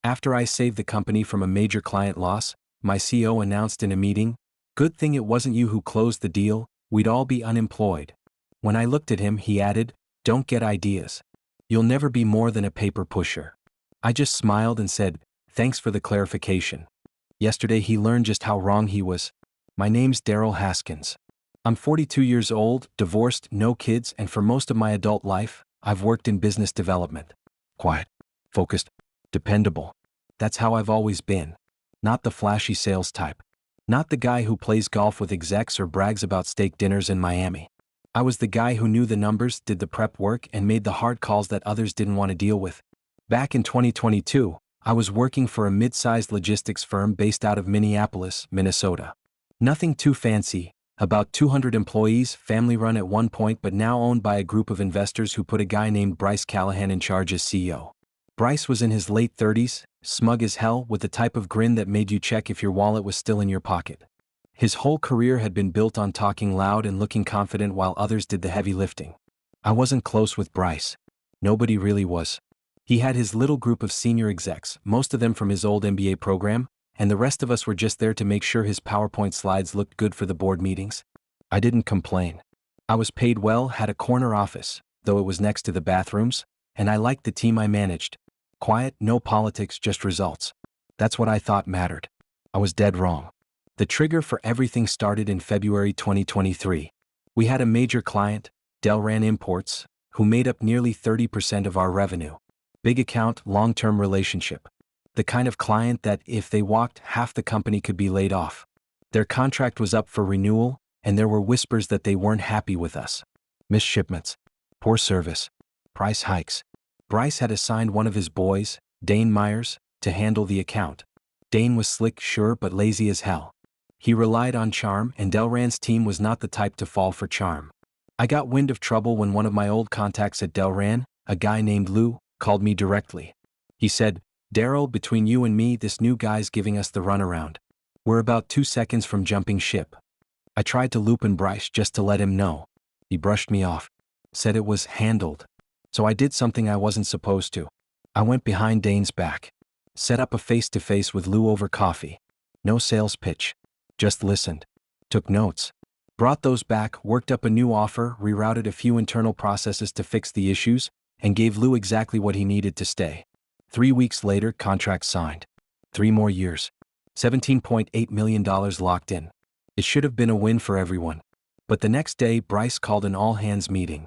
After I saved the company from a major client loss, my CEO announced in a meeting, "Good thing it wasn't you who closed the deal, we'd all be unemployed." When I looked at him, he added, "Don't get ideas. You'll never be more than a paper pusher." I just smiled and said, "Thanks for the clarification." Yesterday he learned just how wrong he was. My name's Daryl Haskins. I'm 42 years old, divorced, no kids, and for most of my adult life, I've worked in business development. Quiet, focused, dependable. That's how I've always been. Not the flashy sales type. Not the guy who plays golf with execs or brags about steak dinners in Miami. I was the guy who knew the numbers, did the prep work, and made the hard calls that others didn't want to deal with. Back in 2022, I was working for a mid-sized logistics firm based out of Minneapolis, Minnesota. Nothing too fancy, about 200 employees, family-run at one point but now owned by a group of investors who put a guy named Bryce Callahan in charge as CEO. Bryce was in his late 30s, smug as hell, with the type of grin that made you check if your wallet was still in your pocket. His whole career had been built on talking loud and looking confident while others did the heavy lifting. I wasn't close with Bryce. Nobody really was. He had his little group of senior execs, most of them from his old MBA program, and the rest of us were just there to make sure his PowerPoint slides looked good for the board meetings. I didn't complain. I was paid well, had a corner office, though it was next to the bathrooms, and I liked the team I managed. Quiet, no politics, just results. That's what I thought mattered. I was dead wrong. The trigger for everything started in February 2023. We had a major client, Daryl Imports, who made up nearly 30% of our revenue. Big account, long-term relationship. The kind of client that, if they walked, half the company could be laid off. Their contract was up for renewal, and there were whispers that they weren't happy with us. Missed shipments, poor service, price hikes. Bryce had assigned one of his boys, Dane Myers, to handle the account. Dane was slick, sure, but lazy as hell. He relied on charm, and Daryl team was not the type to fall for charm. I got wind of trouble when one of my old contacts at Daryl, a guy named Lou, called me directly. He said, "Daryl, between you and me, this new guy's giving us the runaround. We're about 2 seconds from jumping ship." I tried to loop in Bryce just to let him know. He brushed me off. Said it was handled. So I did something I wasn't supposed to. I went behind Dane's back. Set up a face-to-face with Lou over coffee. No sales pitch. Just listened. Took notes. Brought those back, worked up a new offer, rerouted a few internal processes to fix the issues, and gave Lou exactly what he needed to stay. 3 weeks later, contract signed. 3 more years. $17.8 million locked in. It should have been a win for everyone. But the next day, Bryce called an all-hands meeting.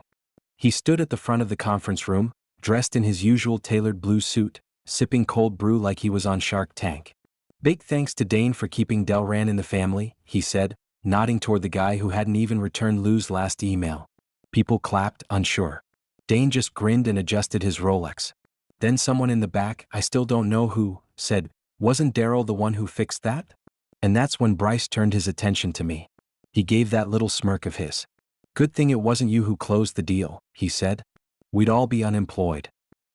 He stood at the front of the conference room, dressed in his usual tailored blue suit, sipping cold brew like he was on Shark Tank. "Big thanks to Dane for keeping Daryl in the family," he said, nodding toward the guy who hadn't even returned Lou's last email. People clapped, unsure. Dane just grinned and adjusted his Rolex. Then someone in the back, I still don't know who, said, "Wasn't Daryl the one who fixed that?" And that's when Bryce turned his attention to me. He gave that little smirk of his. "Good thing it wasn't you who closed the deal," he said. "We'd all be unemployed."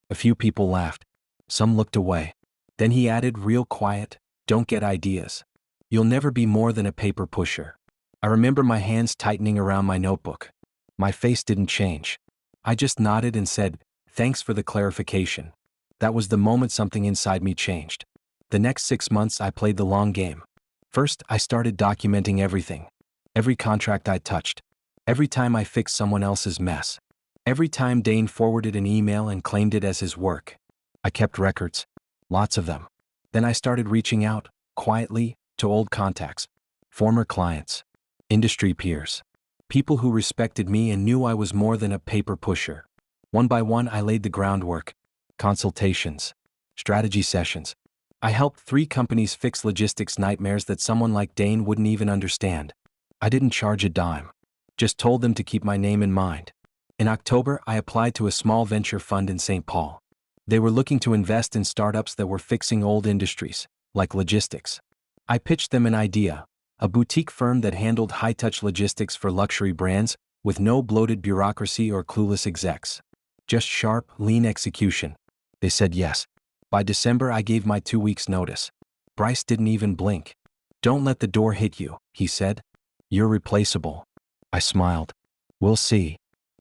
A few people laughed. Some looked away. Then he added, real quiet, "Don't get ideas. You'll never be more than a paper pusher." I remember my hands tightening around my notebook. My face didn't change. I just nodded and said, "Thanks for the clarification." That was the moment something inside me changed. The next 6 months I played the long game. First, I started documenting everything. Every contract I touched. Every time I fixed someone else's mess. Every time Dane forwarded an email and claimed it as his work. I kept records. Lots of them. Then I started reaching out, quietly, to old contacts. Former clients. Industry peers. People who respected me and knew I was more than a paper pusher. One by one I laid the groundwork. Consultations. Strategy sessions. I helped 3 companies fix logistics nightmares that someone like Dane wouldn't even understand. I didn't charge a dime. Just told them to keep my name in mind. In October, I applied to a small venture fund in St. Paul. They were looking to invest in startups that were fixing old industries, like logistics. I pitched them an idea, a boutique firm that handled high-touch logistics for luxury brands, with no bloated bureaucracy or clueless execs. Just sharp, lean execution. They said yes. By December, I gave my 2 weeks' notice. Bryce didn't even blink. "Don't let the door hit you," he said. "You're replaceable." I smiled. "We'll see."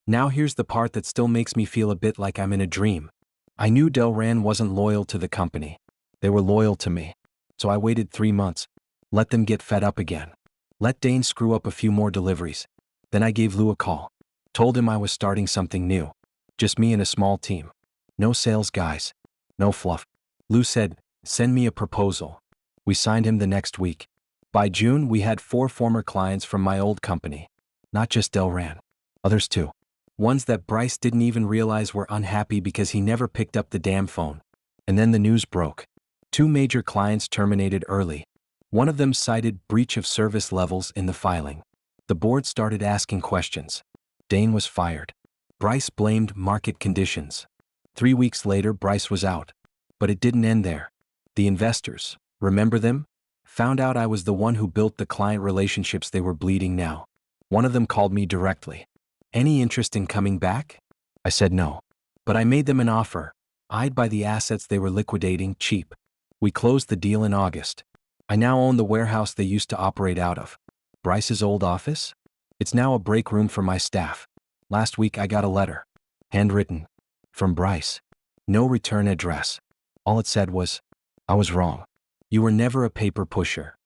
Now here's the part that still makes me feel a bit like I'm in a dream. I knew Daryl wasn't loyal to the company. They were loyal to me. So I waited 3 months. Let them get fed up again. Let Dane screw up a few more deliveries. Then I gave Lou a call. Told him I was starting something new. Just me and a small team. No sales guys. No fluff. Lou said, "Send me a proposal." We signed him the next week. By June, we had 4 former clients from my old company. Not just Daryl. Others too. Ones that Bryce didn't even realize were unhappy because he never picked up the damn phone. And then the news broke. 2 major clients terminated early. One of them cited breach of service levels in the filing. The board started asking questions. Dane was fired. Bryce blamed market conditions. 3 weeks later, Bryce was out. But it didn't end there. The investors, remember them? Found out I was the one who built the client relationships they were bleeding now. One of them called me directly. "Any interest in coming back?" I said no. But I made them an offer. I'd buy the assets they were liquidating cheap. We closed the deal in August. I now own the warehouse they used to operate out of. Bryce's old office? It's now a break room for my staff. Last week I got a letter. Handwritten. From Bryce. No return address. All it said was, "I was wrong. You were never a paper pusher."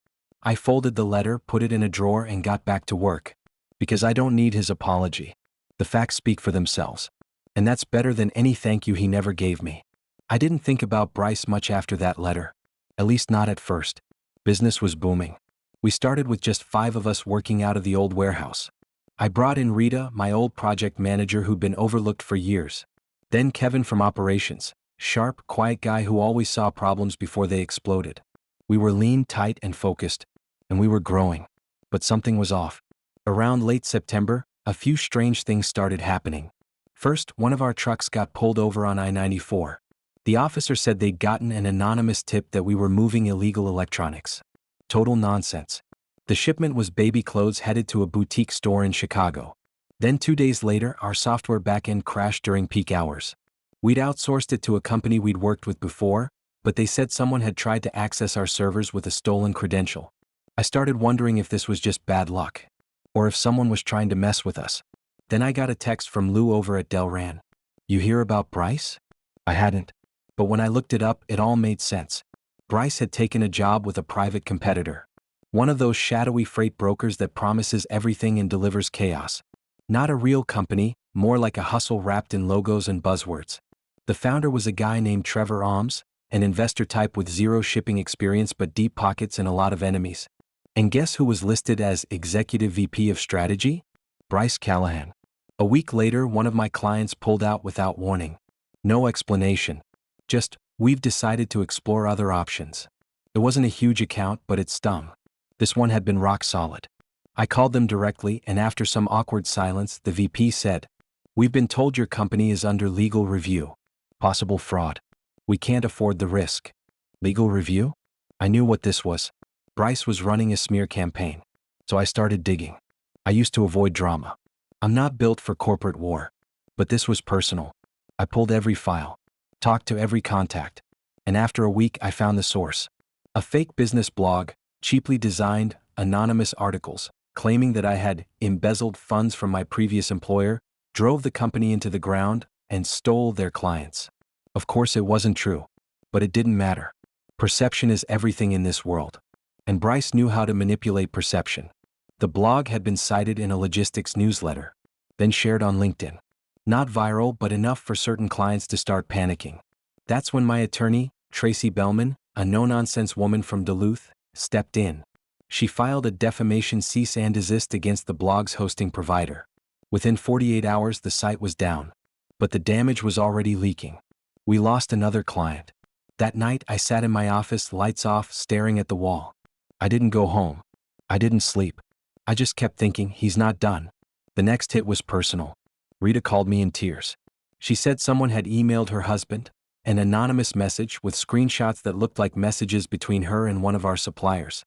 I folded the letter, put it in a drawer, and got back to work. Because I don't need his apology. The facts speak for themselves. And that's better than any thank you he never gave me. I didn't think about Bryce much after that letter. At least not at first. Business was booming. We started with just 5 of us working out of the old warehouse. I brought in Rita, my old project manager who'd been overlooked for years. Then Kevin from operations. Sharp, quiet guy who always saw problems before they exploded. We were lean, tight, and focused. And we were growing. But something was off. Around late September, a few strange things started happening. First, one of our trucks got pulled over on I-94. The officer said they'd gotten an anonymous tip that we were moving illegal electronics. Total nonsense. The shipment was baby clothes headed to a boutique store in Chicago. Then 2 days later, our software backend crashed during peak hours. We'd outsourced it to a company we'd worked with before, but they said someone had tried to access our servers with a stolen credential. I started wondering if this was just bad luck. Or if someone was trying to mess with us. Then I got a text from Lou over at Daryl. "You hear about Bryce?" I hadn't. But when I looked it up, it all made sense. Bryce had taken a job with a private competitor. One of those shadowy freight brokers that promises everything and delivers chaos. Not a real company, more like a hustle wrapped in logos and buzzwords. The founder was a guy named Trevor Ohms, an investor type with 0 shipping experience but deep pockets and a lot of enemies. And guess who was listed as Executive VP of Strategy? Bryce Callahan. A week later, one of my clients pulled out without warning. No explanation. Just, "We've decided to explore other options." It wasn't a huge account, but it stung. This one had been rock solid. I called them directly, and after some awkward silence, the VP said, "We've been told your company is under legal review. Possible fraud. We can't afford the risk." Legal review? I knew what this was. Bryce was running a smear campaign. So I started digging. I used to avoid drama. I'm not built for corporate war. But this was personal. I pulled every file. Talked to every contact. And after a week I found the source. A fake business blog, cheaply designed, anonymous articles, claiming that I had embezzled funds from my previous employer, drove the company into the ground, and stole their clients. Of course it wasn't true. But it didn't matter. Perception is everything in this world. And Bryce knew how to manipulate perception. The blog had been cited in a logistics newsletter, then shared on LinkedIn. Not viral, but enough for certain clients to start panicking. That's when my attorney, Tracy Bellman, a no-nonsense woman from Duluth, stepped in. She filed a defamation cease and desist against the blog's hosting provider. Within 48 hours the site was down. But the damage was already leaking. We lost another client. That night I sat in my office, lights off, staring at the wall. I didn't go home. I didn't sleep. I just kept thinking, he's not done. The next hit was personal. Rita called me in tears. She said someone had emailed her husband, an anonymous message with screenshots that looked like messages between her and one of our suppliers.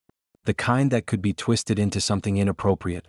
The kind that could be twisted into something inappropriate.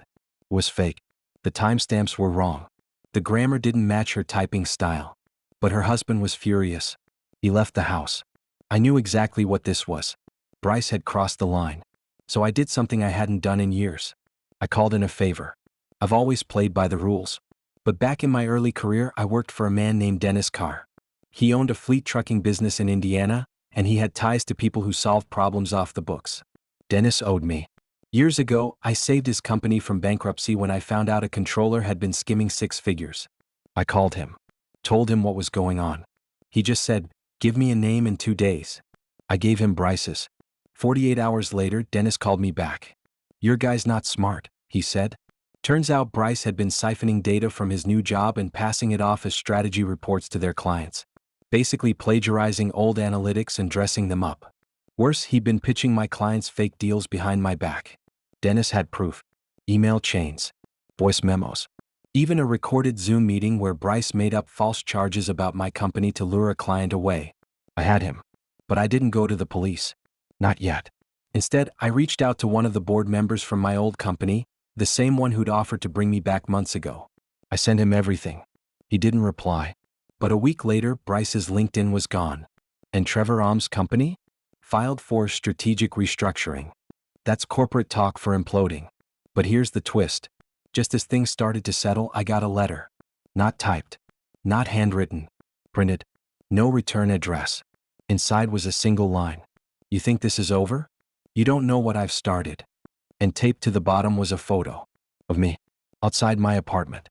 Was fake. The timestamps were wrong. The grammar didn't match her typing style. But her husband was furious. He left the house. I knew exactly what this was. Bryce had crossed the line. So I did something I hadn't done in years. I called in a favor. I've always played by the rules. But back in my early career, I worked for a man named Dennis Carr. He owned a fleet trucking business in Indiana, and he had ties to people who solved problems off the books. Dennis owed me. Years ago, I saved his company from bankruptcy when I found out a controller had been skimming 6 figures. I called him. Told him what was going on. He just said, "Give me a name in 2 days." I gave him Bryce's. 48 hours later, Dennis called me back. "Your guy's not smart," he said. Turns out Bryce had been siphoning data from his new job and passing it off as strategy reports to their clients. Basically plagiarizing old analytics and dressing them up. Worse, he'd been pitching my clients fake deals behind my back. Dennis had proof. Email chains. Voice memos. Even a recorded Zoom meeting where Bryce made up false charges about my company to lure a client away. I had him. But I didn't go to the police. Not yet. Instead, I reached out to one of the board members from my old company, the same one who'd offered to bring me back months ago. I sent him everything. He didn't reply. But a week later, Bryce's LinkedIn was gone. And Trevor Ahm's company? Filed for strategic restructuring. That's corporate talk for imploding. But here's the twist. Just as things started to settle, I got a letter. Not typed. Not handwritten. Printed. No return address. Inside was a single line. "You think this is over? You don't know what I've started." And taped to the bottom was a photo. Of me. Outside my apartment.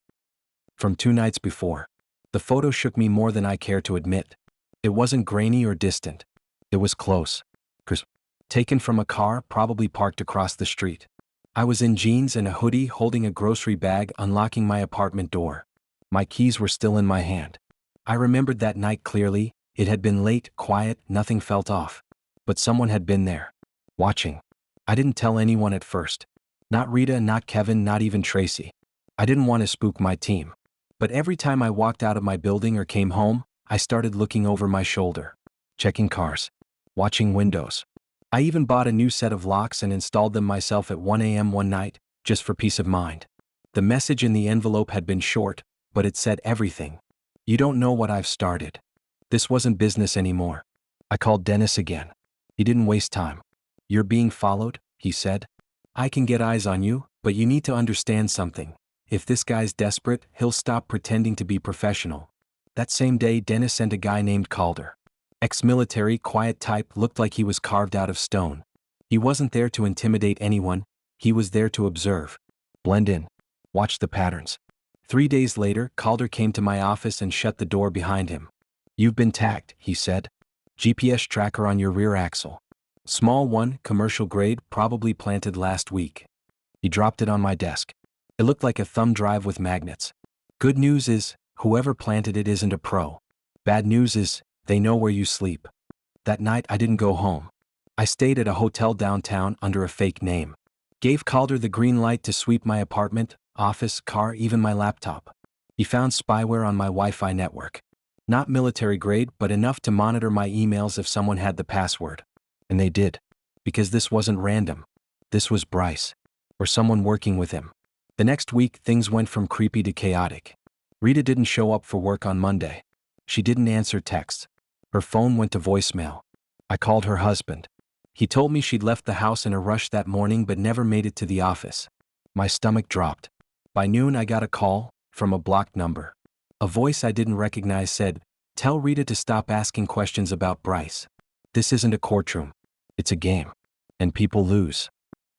From 2 nights before. The photo shook me more than I care to admit. It wasn't grainy or distant. It was close. Crisp. Taken from a car probably parked across the street. I was in jeans and a hoodie holding a grocery bag unlocking my apartment door. My keys were still in my hand. I remembered that night clearly. It had been late, quiet, nothing felt off. But someone had been there. Watching. I didn't tell anyone at first. Not Rita, not Kevin, not even Tracy. I didn't want to spook my team. But every time I walked out of my building or came home, I started looking over my shoulder. Checking cars. Watching windows. I even bought a new set of locks and installed them myself at 1 a.m. one night, just for peace of mind. The message in the envelope had been short, but it said everything. "You don't know what I've started." This wasn't business anymore. I called Dennis again. He didn't waste time. "You're being followed," he said. "I can get eyes on you, but you need to understand something. If this guy's desperate, he'll stop pretending to be professional." That same day, Dennis sent a guy named Calder. Ex-military, quiet type, looked like he was carved out of stone. He wasn't there to intimidate anyone, he was there to observe. Blend in. Watch the patterns. 3 days later, Calder came to my office and shut the door behind him. "You've been tagged," he said. "GPS tracker on your rear axle. Small one, commercial grade, probably planted last week." He dropped it on my desk. It looked like a thumb drive with magnets. "Good news is, whoever planted it isn't a pro. Bad news is, they know where you sleep." That night I didn't go home. I stayed at a hotel downtown under a fake name. Gave Calder the green light to sweep my apartment, office, car, even my laptop. He found spyware on my Wi-Fi network. Not military grade, but enough to monitor my emails if someone had the password. And they did. Because this wasn't random. This was Bryce. Or someone working with him. The next week, things went from creepy to chaotic. Rita didn't show up for work on Monday. She didn't answer texts. Her phone went to voicemail. I called her husband. He told me she'd left the house in a rush that morning but never made it to the office. My stomach dropped. By noon I got a call, from a blocked number. A voice I didn't recognize said, "Tell Rita to stop asking questions about Bryce. This isn't a courtroom. It's a game. And people lose."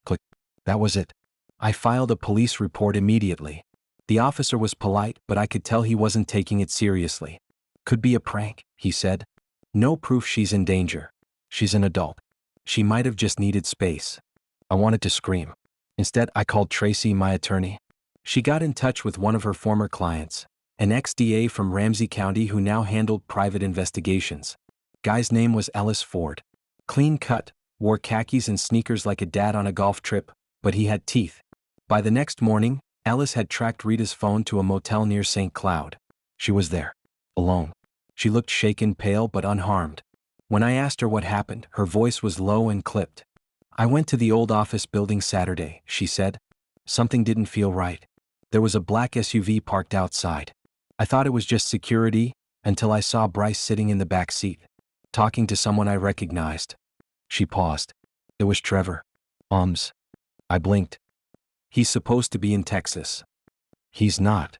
Click. That was it. I filed a police report immediately. The officer was polite, but I could tell he wasn't taking it seriously. "Could be a prank," he said. "No proof she's in danger. She's an adult. She might have just needed space." I wanted to scream. Instead, I called Tracy, my attorney. She got in touch with one of her former clients, an ex-DA from Ramsey County who now handled private investigations. Guy's name was Ellis Ford. Clean cut, wore khakis and sneakers like a dad on a golf trip, but he had teeth. By the next morning, Ellis had tracked Rita's phone to a motel near St. Cloud. She was there. Alone. She looked shaken, pale, but unharmed. When I asked her what happened, her voice was low and clipped. "I went to the old office building Saturday," she said. "Something didn't feel right. There was a black SUV parked outside. I thought it was just security, until I saw Bryce sitting in the back seat, talking to someone I recognized." She paused. "It was Trevor. I blinked. "He's supposed to be in Texas." "He's not."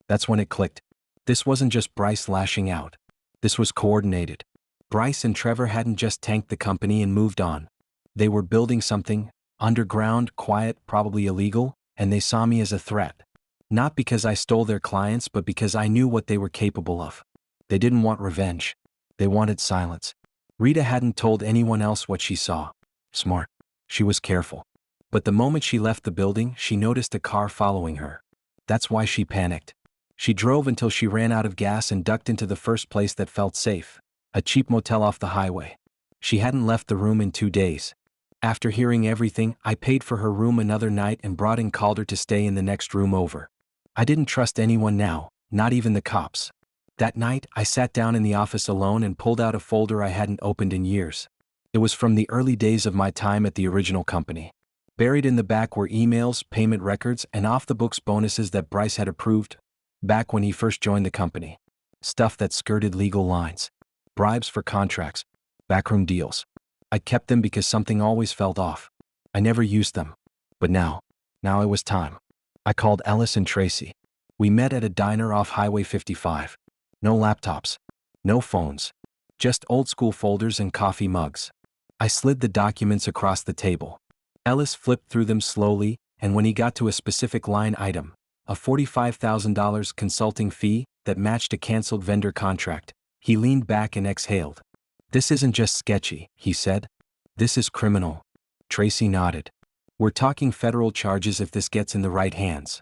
That's when it clicked. This wasn't just Bryce lashing out. This was coordinated. Bryce and Trevor hadn't just tanked the company and moved on. They were building something, underground, quiet, probably illegal, and they saw me as a threat. Not because I stole their clients, but because I knew what they were capable of. They didn't want revenge. They wanted silence. Rita hadn't told anyone else what she saw. Smart. She was careful. But the moment she left the building, she noticed a car following her. That's why she panicked. She drove until she ran out of gas and ducked into the first place that felt safe, a cheap motel off the highway. She hadn't left the room in 2 days. After hearing everything, I paid for her room another night and brought in Calder to stay in the next room over. I didn't trust anyone now, not even the cops. That night, I sat down in the office alone and pulled out a folder I hadn't opened in years. It was from the early days of my time at the original company. Buried in the back were emails, payment records, and off-the-books bonuses that Bryce had approved back when he first joined the company. Stuff that skirted legal lines. Bribes for contracts. Backroom deals. I kept them because something always felt off. I never used them. But now it was time. I called Ellis and Tracy. We met at a diner off Highway 55. No laptops. No phones. Just old-school folders and coffee mugs. I slid the documents across the table. Ellis flipped through them slowly, and when he got to a specific line item, a $45,000 consulting fee that matched a canceled vendor contract, he leaned back and exhaled. "This isn't just sketchy," he said. "This is criminal." Tracy nodded. "We're talking federal charges if this gets in the right hands."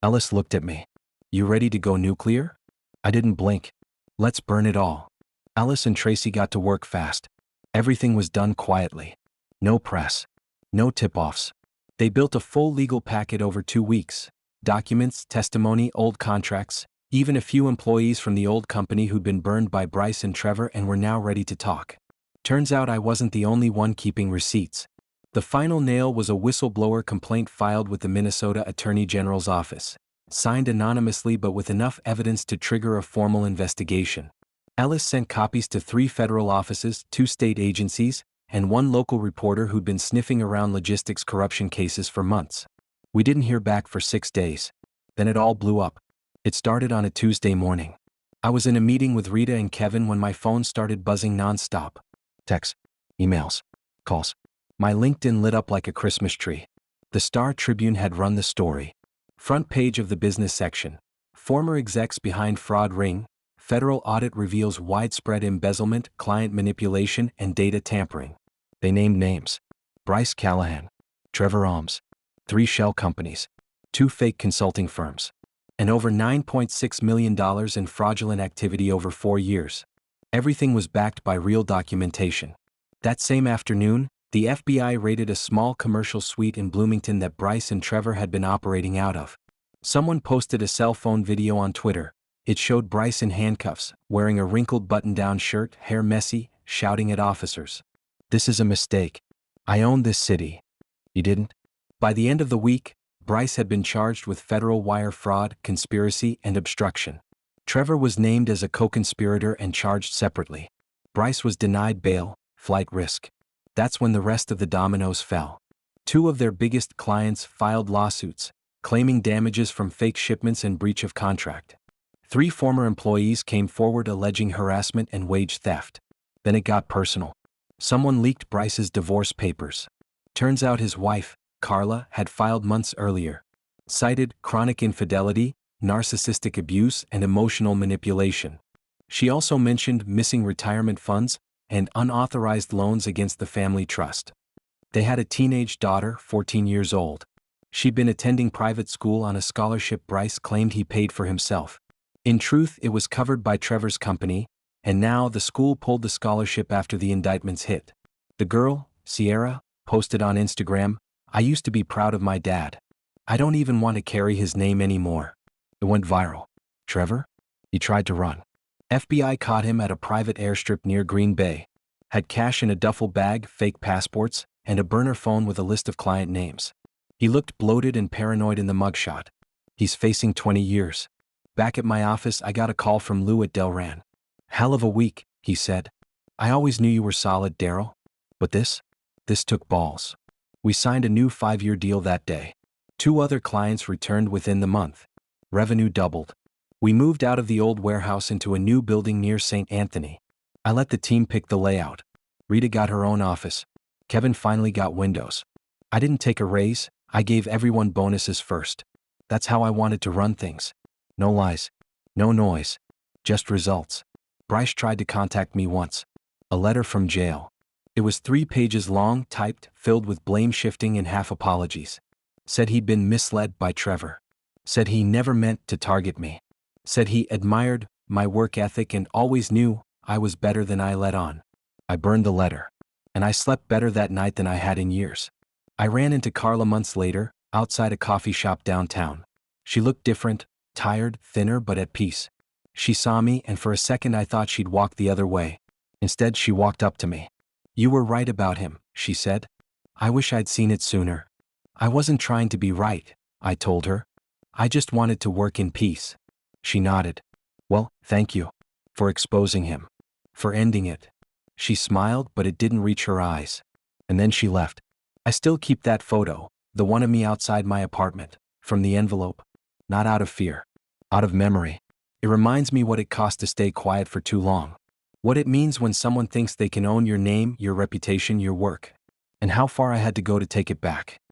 Ellis looked at me. "You ready to go nuclear?" I didn't blink. "Let's burn it all." Ellis and Tracy got to work fast. Everything was done quietly. No press. No tip-offs. They built a full legal packet over 2 weeks. Documents, testimony, old contracts, even a few employees from the old company who'd been burned by Bryce and Trevor and were now ready to talk. Turns out I wasn't the only one keeping receipts. The final nail was a whistleblower complaint filed with the Minnesota Attorney General's office, signed anonymously but with enough evidence to trigger a formal investigation. Ellis sent copies to 3 federal offices, 2 state agencies, and 1 local reporter who'd been sniffing around logistics corruption cases for months. We didn't hear back for 6 days. Then it all blew up. It started on a Tuesday morning. I was in a meeting with Rita and Kevin when my phone started buzzing nonstop. Texts, emails, calls. My LinkedIn lit up like a Christmas tree. The Star Tribune had run the story. Front page of the business section. Former execs behind fraud ring. Federal audit reveals widespread embezzlement, client manipulation, and data tampering. They named names. Bryce Callahan. Trevor Ohms. 3 shell companies. 2 fake consulting firms. And over $9.6 million in fraudulent activity over 4 years. Everything was backed by real documentation. That same afternoon, the FBI raided a small commercial suite in Bloomington that Bryce and Trevor had been operating out of. Someone posted a cell phone video on Twitter. It showed Bryce in handcuffs, wearing a wrinkled button-down shirt, hair messy, shouting at officers. "This is a mistake. I own this city." "You didn't?" By the end of the week, Bryce had been charged with federal wire fraud, conspiracy, and obstruction. Trevor was named as a co-conspirator and charged separately. Bryce was denied bail, flight risk. That's when the rest of the dominoes fell. 2 of their biggest clients filed lawsuits, claiming damages from fake shipments and breach of contract. 3 former employees came forward alleging harassment and wage theft. Then it got personal. Someone leaked Bryce's divorce papers. Turns out his wife, Carla, had filed months earlier. Cited chronic infidelity, narcissistic abuse, and emotional manipulation. She also mentioned missing retirement funds and unauthorized loans against the family trust. They had a teenage daughter, 14 years old. She'd been attending private school on a scholarship Bryce claimed he paid for himself. In truth, it was covered by Trevor's company, and now the school pulled the scholarship after the indictments hit. The girl, Sierra, posted on Instagram, "I used to be proud of my dad. I don't even want to carry his name anymore." It went viral. Trevor? He tried to run. FBI caught him at a private airstrip near Green Bay. Had cash in a duffel bag, fake passports, and a burner phone with a list of client names. He looked bloated and paranoid in the mugshot. He's facing 20 years. Back at my office, I got a call from Lou at Delran. "Hell of a week," he said. "I always knew you were solid, Daryl. But this took balls." We signed a new 5-year deal that day. 2 other clients returned within the month. Revenue doubled. We moved out of the old warehouse into a new building near St. Anthony. I let the team pick the layout. Rita got her own office. Kevin finally got windows. I didn't take a raise, I gave everyone bonuses first. That's how I wanted to run things. No lies. No noise. Just results. Bryce tried to contact me once. A letter from jail. It was 3 pages long, typed, filled with blame shifting and half apologies. Said he'd been misled by Trevor. Said he never meant to target me. Said he admired my work ethic and always knew I was better than I let on. I burned the letter. And I slept better that night than I had in years. I ran into Carla months later, outside a coffee shop downtown. She looked different, tired, thinner but at peace. She saw me and for a second I thought she'd walk the other way. Instead she walked up to me. "You were right about him," she said. "I wish I'd seen it sooner." "I wasn't trying to be right," I told her. "I just wanted to work in peace." She nodded. "Well, thank you. For exposing him. For ending it." She smiled but it didn't reach her eyes. And then she left. I still keep that photo, the one of me outside my apartment, from the envelope. Not out of fear. Out of memory. It reminds me what it cost to stay quiet for too long. What it means when someone thinks they can own your name, your reputation, your work. And how far I had to go to take it back.